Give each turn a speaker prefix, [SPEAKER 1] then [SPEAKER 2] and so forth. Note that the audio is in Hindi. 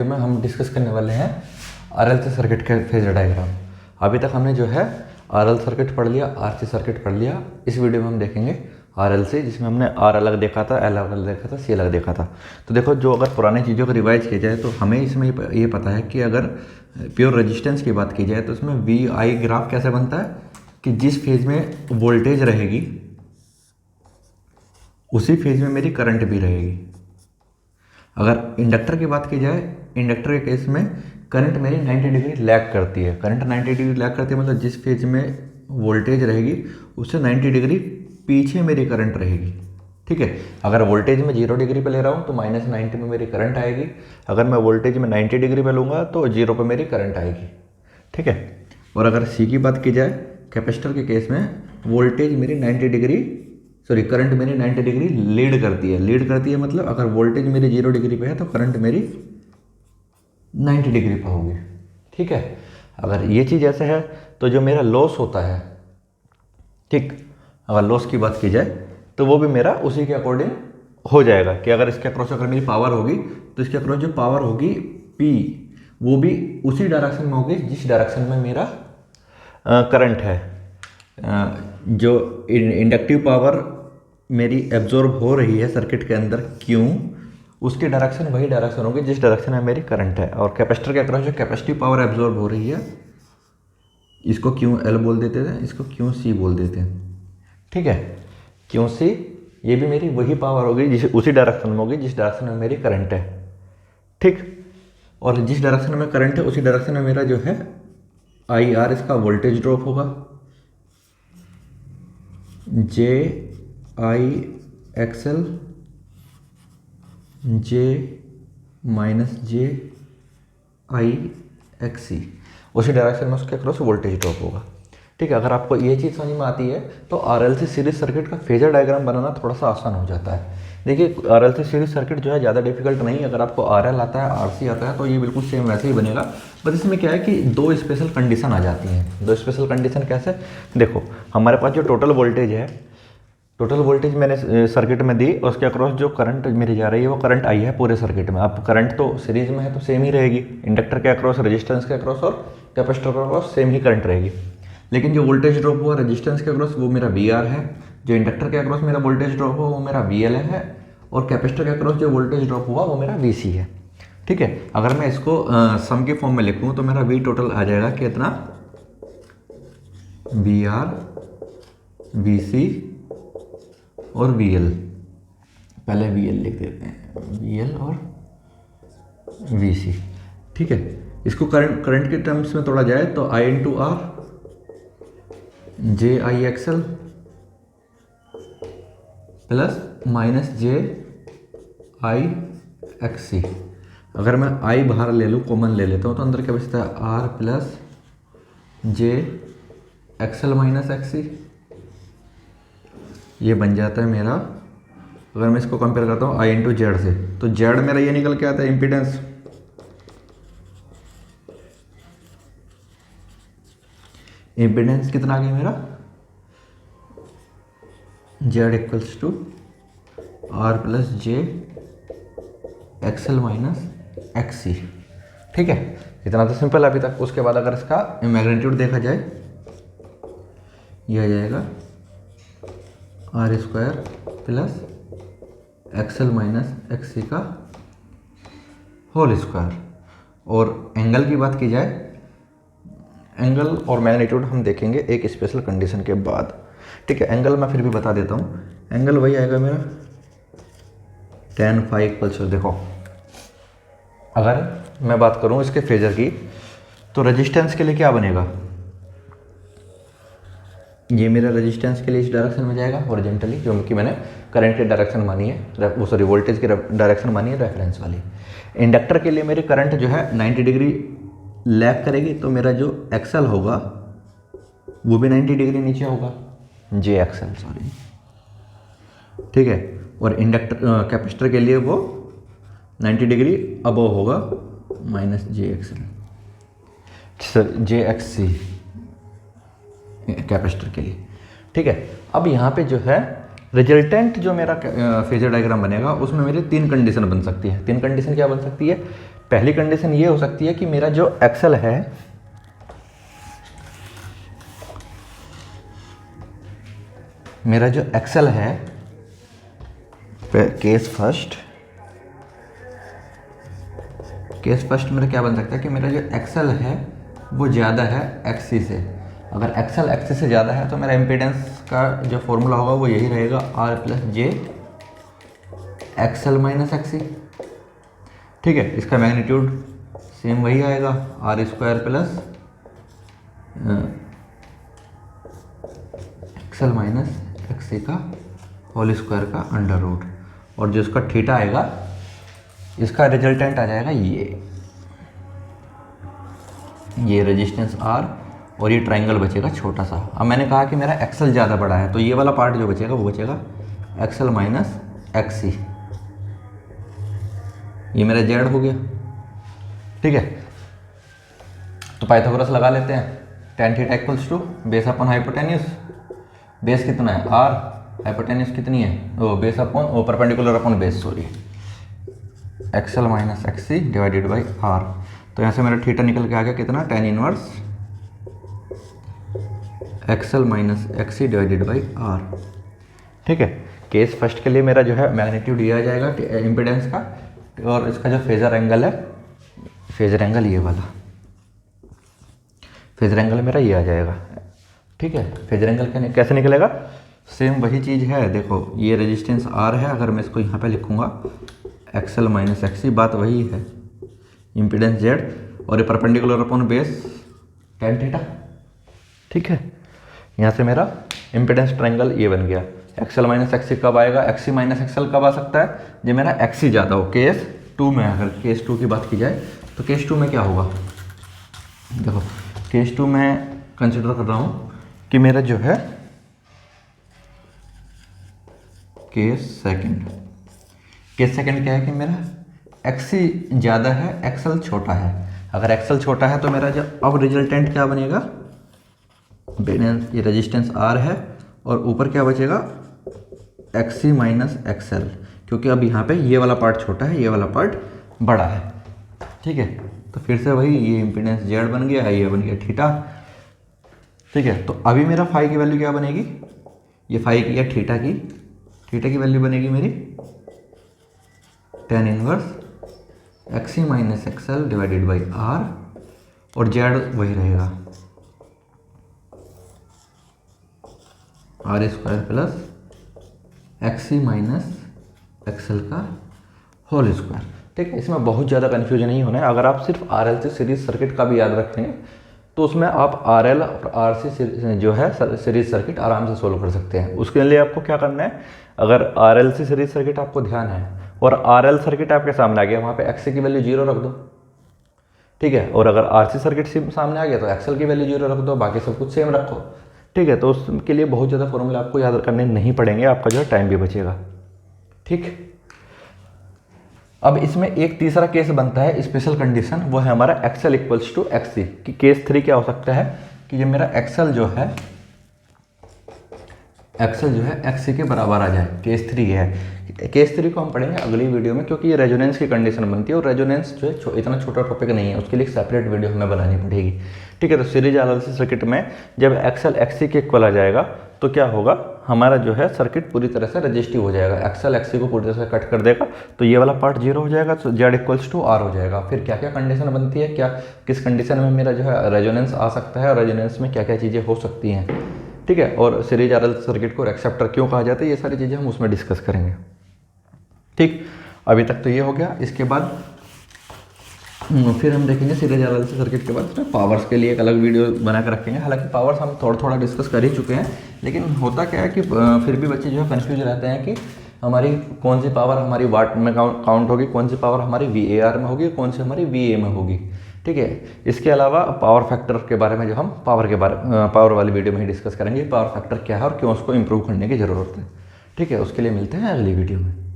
[SPEAKER 1] में हम डिस्कस करने वाले हैं आरएलसी सर्किट के फेजर डायग्राम। अभी तक हमने जो है आरएल सर्किट पढ़ लिया, आरसी सर्किट पढ़ लिया। इस वीडियो में हम देखेंगे आरएलसी, जिसमें हमने आर अलग देखा था, एल अलग देखा था, सी अलग देखा था। तो देखो, जो अगर पुरानी चीज़ों को रिवाइज किया जाए तो हमें इसमें ये पता है कि अगर प्योर रेजिस्टेंस की बात की जाए तो उसमें वी आई ग्राफ कैसे बनता है कि जिस फेज में वोल्टेज रहेगी उसी फेज में मेरी करंट भी रहेगी। अगर इंडक्टर की बात की जाए, इंडक्टर के केस में करंट मेरी 90 डिग्री लैग करती है। करंट 90 डिग्री लैग करती है, मतलब जिस फेज में वोल्टेज रहेगी उससे 90 डिग्री पीछे मेरी करंट रहेगी। ठीक है, अगर वोल्टेज में 0 डिग्री पे ले रहा हूँ तो -90 में मेरी करंट आएगी। अगर मैं वोल्टेज में 90 डिग्री पे लूँगा तो 0 पे मेरी करंट आएगी। ठीक है, और अगर सी की बात की जाए, कैपेसिटर के केस में वोल्टेज मेरी 90 डिग्री करंट मेरी 90 डिग्री लीड करती है। लीड करती है मतलब अगर वोल्टेज मेरी 0 डिग्री पे है तो करंट मेरी 90 डिग्री पे होगी। ठीक है, अगर ये चीज़ ऐसे है तो जो मेरा लॉस होता है, ठीक, अगर लॉस की बात की जाए तो वो भी मेरा उसी के अकॉर्डिंग हो जाएगा कि अगर इसके अक्रॉस अगर मेरी पावर होगी तो इसके अक्रॉस जो पावर होगी P, वो भी उसी डायरेक्शन में होगी जिस डायरेक्शन में मेरा करंट है। जो इंडक्टिव पावर मेरी एब्जॉर्ब हो रही है सर्किट के अंदर Q, उसकी डायरेक्शन वही डायरेक्शन होगी जिस डायरेक्शन में मेरी करंट है। और कैपेसिटर के अक्रॉस जो कैपेसिटिव पावर एब्जॉर्ब हो रही है, इसको QL बोल देते थे, इसको QC बोल देते हैं। ठीक है, QC ये भी मेरी वही पावर होगी जिस उसी डायरेक्शन में होगी जिस डायरेक्शन में मेरी करंट है। ठीक, और जिस डायरेक्शन में करंट है उसी डायरेक्शन में मेरा जो है IR, इसका वोल्टेज ड्रॉप होगा। JIXL JIXC, उसी डायरेक्शन में उसके अक्रॉस वोल्टेज ड्रॉप होगा। ठीक है, अगर आपको ये चीज़ समझ में आती है तो आरएलसी सीरीज सर्किट का फेजर डायग्राम बनाना थोड़ा सा आसान हो जाता है। देखिए, आरएलसी सीरीज सर्किट जो है ज़्यादा डिफिकल्ट नहीं है। अगर आपको आरएल आता है, आरसी आता है तो ये बिल्कुल सेम वैसे ही बनेगा। बस इसमें क्या है कि दो स्पेशल कंडीशन आ जाती हैं। दो स्पेशल कंडीशन कैसे? देखो, हमारे पास जो टोटल वोल्टेज है, टोटल वोल्टेज मैंने सर्किट में दी और उसके अक्रॉस जो करंट मेरी जा रही है वो करंट आई है पूरे सर्किट में। अब करंट तो सीरीज में है तो सेम ही रहेगी, इंडक्टर के अक्रॉस, रेजिस्टेंस के अक्रॉस और कैपेसिटर के अक्रॉस सेम ही करंट रहेगी। लेकिन जो वोल्टेज ड्रॉप हुआ रेजिस्टेंस के अक्रॉस वो मेरा VR है, जो इंडक्टर के अक्रॉस मेरा वोल्टेज ड्रॉप हुआ वो मेरा VL है, और कैपेसिटर के अक्रॉस जो वोल्टेज ड्रॉप हुआ वो मेरा VC है। ठीक है, अगर मैं इसको सम के फॉर्म में लिखूँ तो मेरा V टोटल आ जाएगा कितना, VR, VC और VL। पहले VL लिख देते हैं, VL और VC। ठीक है, इसको करंट के टर्म्स में तोड़ा जाए तो I × R JIXL plus -JIXC। अगर मैं I बाहर ले लूँ, कॉमन ले लेता हूँ, तो अंदर क्या बचता है, R प्लस JXL - XC। ये बन जाता है मेरा, अगर मैं इसको कंपेयर करता हूँ I × Z से, तो Z मेरा ये निकल के आता है इम्पीडेंस। इम्पीडेंस कितना आ गया मेरा, Z = R plus JXL - XC। ठीक है, इतना तो सिंपल है अभी तक। उसके बाद अगर इसका मैग्नीट्यूड देखा जाए, यह आ जाएगा R² प्लस XL - XC का होल स्क्वायर। और एंगल की बात की जाए, एंगल और मैग्नीट्यूड हम देखेंगे एक स्पेशल कंडीशन के बाद। ठीक है, एंगल मैं फिर भी बता देता हूँ। एंगल वही आएगा मेरा tan phi = देखो, अगर मैं बात करूँ इसके फेजर की तो रेजिस्टेंस के लिए क्या बनेगा, ये मेरा रेजिस्टेंस के लिए इस डायरेक्शन में जाएगा हॉरिजॉन्टली, जो कि मैंने करंट की डायरेक्शन मानी है, वोल्टेज की डायरेक्शन मानी है रेफरेंस वाली। इंडक्टर के लिए मेरी करंट जो है 90 डिग्री लैग करेगी, तो मेरा जो XL होगा वो भी 90 डिग्री नीचे होगा, JXL सॉरी। ठीक है, और इंडक्टर कैपेसिटर के लिए वो 90 डिग्री अबव होगा, JXC कैपेसिटर के लिए। ठीक है, अब यहाँ पे जो है रिजल्टेंट जो मेरा फेजर डायग्राम बनेगा उसमें मेरी तीन कंडीशन बन सकती है। तीन कंडीशन क्या बन सकती है पहली कंडीशन ये हो सकती है कि मेरा जो एक्सल है केस फर्स्ट मेरा क्या बन सकता है कि मेरा जो एक्सल है वो ज़्यादा है एक्सी से। अगर एक्सल एक्सी से ज़्यादा है तो मेरा इम्पीडेंस का जो फॉर्मूला होगा वो यही रहेगा, R plus j XL minus XC. ठीक है, इसका मैग्नीट्यूड सेम वही आएगा, R square plus XL minus XC का होल स्क्वायर का अंडर रूट, और जो इसका थीटा आएगा इसका रिजल्टेंट आ जाएगा ये रेजिस्टेंस आर, और ये ट्रायंगल बचेगा छोटा सा। अब मैंने कहा कि मेरा एक्सल ज़्यादा बड़ा है तो ये वाला पार्ट जो बचेगा वो बचेगा एक्सल माइनस एक्सी, ये मेरा जेड हो गया। ठीक है, तो पाइथागोरस लगा लेते हैं। tan theta equals to base upon hypotenuse, base कितना है आर, हाइपोटेन्यूस कितनी है वो base upon oh perpendicular upon base, sorry, XL minus XC divided by R. तो यहाँ से मेरा थीटा निकल के आ गया कितना, tan inverse XL minus XC divided by R. ठीक है, केस फर्स्ट के लिए मेरा जो है मैग्नीट्यूड ये आ जाएगा इम्पीडेंस का, और इसका जो फेजर एंगल है, फेजर एंगल ये वाला, फेजर एंगल मेरा ये आ जाएगा। ठीक है, फेजर एंगल कैसे निकलेगा, सेम वही चीज़ है। देखो ये रेजिस्टेंस आर है, अगर मैं इसको यहाँ पे लिखूँगा एक्सल माइनस एक्सी, बात वही है, इम्पीडेंस जेड, और ये perpendicular upon base tan theta. ठीक है, यहाँ से मेरा इम्पीडेंस ट्रायंगल ये बन गया। एक्सल माइनस एक्सी कब आएगा, एक्सी माइनस एक्सल कब आ सकता है, जब मेरा एक्सी ज़्यादा हो। केस टू में, अगर केस टू की बात की जाए तो केस टू में क्या होगा, देखो केस टू में कंसिडर कर रहा हूँ कि मेरा जो है केस सेकंड क्या है कि मेरा एक्सी ज़्यादा है, एक्सल छोटा है। अगर एक्सल छोटा है तो मेरा जो अब रिजल्टेंट क्या बनेगा, ये रेजिस्टेंस आर है और ऊपर क्या बचेगा एक्सी माइनस एक्सएल, क्योंकि अब यहाँ पे ये वाला पार्ट छोटा है, ये वाला पार्ट बड़ा है। ठीक है, तो फिर से वही ये इम्पीडेंस जेड बन गया है, ये बन गया थीटा। ठीक है, तो अभी मेरा फाई की वैल्यू क्या बनेगी, ये फाई की या थीटा की वैल्यू बनेगी मेरी tan inverse XC minus XL divided by R, और जेड वही रहेगा R square plus XC minus XL का होल स्क्वायर। ठीक है, इसमें बहुत ज़्यादा कन्फ्यूजन नहीं होना है। अगर आप सिर्फ RLC सीरीज सर्किट का भी याद रखेंगे तो उसमें आप RL और RC जो है सीरीज सर्किट आराम से सोल्व कर सकते हैं। उसके लिए आपको क्या करना है, अगर RLC सीरीज सर्किट आपको ध्यान है और RL सर्किट आपके सामने आ गया, वहाँ पे XC की वैल्यू 0 रख दो। ठीक है, और अगर RC सर्किट सामने आ गया तो XL की वैल्यू 0 रख दो, बाकी सब कुछ सेम रखो। ठीक है, तो उसके लिए बहुत ज़्यादा फॉर्मूला आपको याद करने नहीं पड़ेंगे, आपका जो है टाइम भी बचेगा। ठीक, अब इसमें एक तीसरा केस बनता है, स्पेशल कंडीशन, वो है हमारा एक्सएल इक्वल्स टू एक्सी। कि केस 3 क्या हो सकता है कि जब मेरा एक्सएल जो है एक्सी के बराबर आ जाए, केस 3 है। केस 3 को हम पढ़ेंगे अगली वीडियो में, क्योंकि ये रेजोनेंस की कंडीशन बनती है, और रेजोनेंस जो है इतना छोटा टॉपिक नहीं है, उसके लिए एक सेपरेट वीडियो हमें बनानी पड़ेगी। ठीक है, तो सीरीज RLC सर्किट में जब एक्सएल एक्सी के इक्वल आ जाएगा तो क्या होगा, हमारा जो है सर्किट पूरी तरह से रजिस्टिव हो जाएगा, एक्सएल एक्सी को पूरी तरह से कट कर देगा, तो ये वाला पार्ट 0 हो जाएगा, तो जेड इक्वल्स टू आर हो जाएगा। फिर क्या क्या कंडीशन बनती है, क्या किस कंडीशन में मेरा जो है रेजोनेंस आ सकता है, और रेजोनेंस में क्या क्या चीज़ें हो सकती हैं। ठीक है, और सीरीज RLC सर्किट को एक्सेप्टर क्यों कहा जाता है, ये सारी चीज़ें हम उसमें डिस्कस करेंगे। ठीक, अभी तक तो ये हो गया। इसके बाद फिर हम देखेंगे सीरीज RLC सर्किट के बाद इसमें पावर्स के लिए एक अलग वीडियो बना कर रखेंगे। हालांकि पावर्स हम थोड़ा डिस्कस कर ही चुके हैं, लेकिन होता क्या है कि फिर भी बच्चे जो है कन्फ्यूज रहते हैं कि हमारी कौन सी पावर हमारी वाट में काउंट होगी, कौन सी पावर हमारी VAR में होगी, कौन सी हमारी VA में होगी। ठीक है, इसके अलावा पावर फैक्टर के बारे में जो हम पावर वाली वीडियो में ही डिस्कस करेंगे, पावर फैक्टर क्या है और क्यों उसको इम्प्रूव करने की ज़रूरत है। ठीक है, उसके लिए मिलते हैं अगली वीडियो में।